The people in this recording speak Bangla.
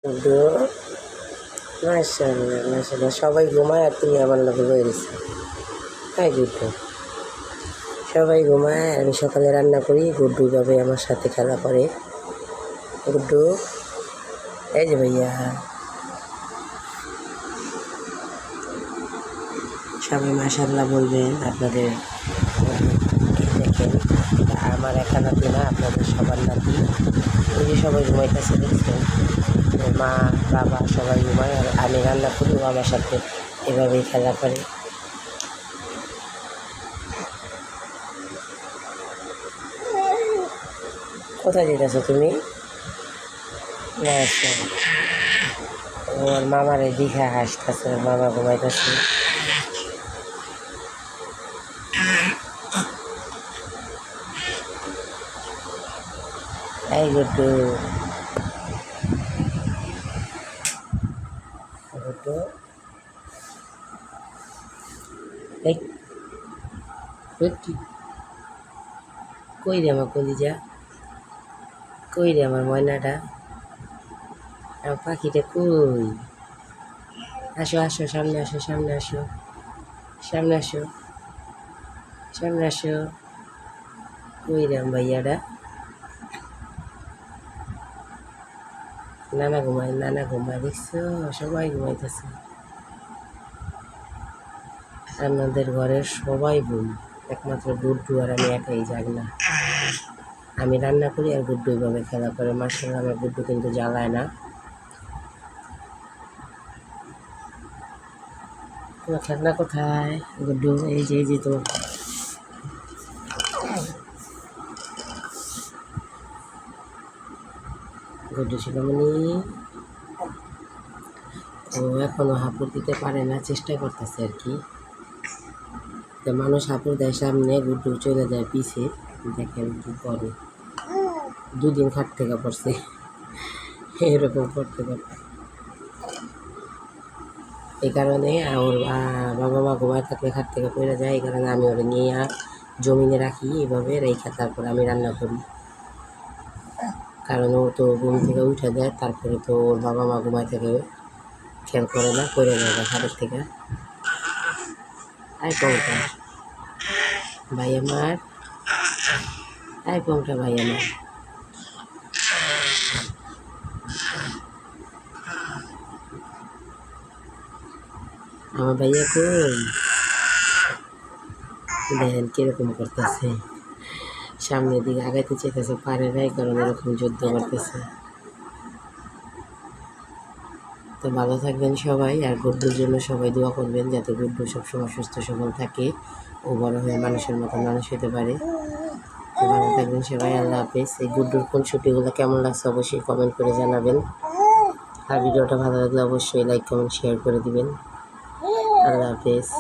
গুড্ডু, মাশাআল্লাহ মাশাআল্লাহ, সবাই ঘুমায় আর তুমি আমার লগে বয়ে রয়েছো। তাই গুড্ডু, সবাই ঘুমায় আমি সকালে রান্না করি, গুড্ডু ভাবে আমার সাথে খেলা করে। গুড্ডু, এই যে ভাইয়া, সবাই মাশাআল্লাহ বলবেন। আপনাদের দেখেন, আমার একা নাতি না, আপনাদের সবার নাতি। ওই যে সবাই ঘুমাইতেছে দেখছেন, মা বাবা সবাই ঘুমায় আর আমি রান্না করি, ও আমার সাথে এভাবেই খেলা করে। কোথায় যেতেছো তুমি? আচ্ছা, ওর মামারে দীঘা হাসতেছে, ওর মামা ঘুমাইতেছে। এই গুড্ডু, গুড্ডু, এই কই রে আমার কলিজা, কই রে আমার ময়নাটা, আমার পাখিটা কই? আসো আসো, সামনে আসো, সামনে আসো, সামনে আসো, সামনে আসো। কই রে আমার ভাইয়াটা? নানা ঘুমায়, নানা ঘুমায়, দেখছো সবাই ঘুমাইতেছে। আমাদের ঘরের সবাই ঘুম, একমাত্র গুড্ডু আর আমি একাই জাগনা। আমি রান্না করি আর গুড্ডু এইভাবে খেলা করে। মাশাআল্লাহ, আমার গুড্ডু কিন্তু জ্বালায় না। তোমার খেলনা কোথায় গুড্ডু? এই যে, এই যে তোমার গুড্ডু ছিল মানে, ও এখনো হাঁপুড় দিতে পারে না, চেষ্টা করতেছে আর কি। তো মানুষ হাঁপুড় দেয় সামনে, গুড্ডু চলে যায় পিছে। দেখেন কি করে, দুদিন খাট থেকে পড়ছে এরকম করতে করতে। এই কারণে ওর বাবা মা ঘুমায় থাকলে খাট থেকে পড়ে যায়, এই কারণে আমি ওরা নিয়ে জমিনে রাখি, এভাবে রেখে তারপর আমি রান্না করি। কারণ ও তো ঘুম থেকে উঠে যায়, তারপরে তো ওর বাবা মা ঘুমায় থেকে খেয়াল করে না, পড়ে যায় খাটের থেকে। আই পৌঁটা ভাই আমার, আই পৌঁটা ভাই আমার, আমার ভাইয়া কই? দেখেন কিরকম করতেছে, সামনের দিকে আগাইতে চেয়েছে, পারে নাই, কারণ এরকম যুদ্ধ করতেছে। তো ভালো থাকবেন সবাই, আর গুড্ডুর জন্য সবাই দোয়া করবেন, যাতে গুড্ডু সবসময় সুস্থ সবল থাকে, ও বড় হয়ে মানুষের মতো মানুষ হতে পারে। তো ভালো থাকবেন সবাই, আল্লাহ হাফেজ। এই গুড্ডুর কোন ছুটিগুলো কেমন লাগছে অবশ্যই কমেন্ট করে জানাবেন, আর ভিডিওটা ভালো লাগলে অবশ্যই লাইক কমেন্ট শেয়ার করে দিবেন। আল্লাহ হাফেজ।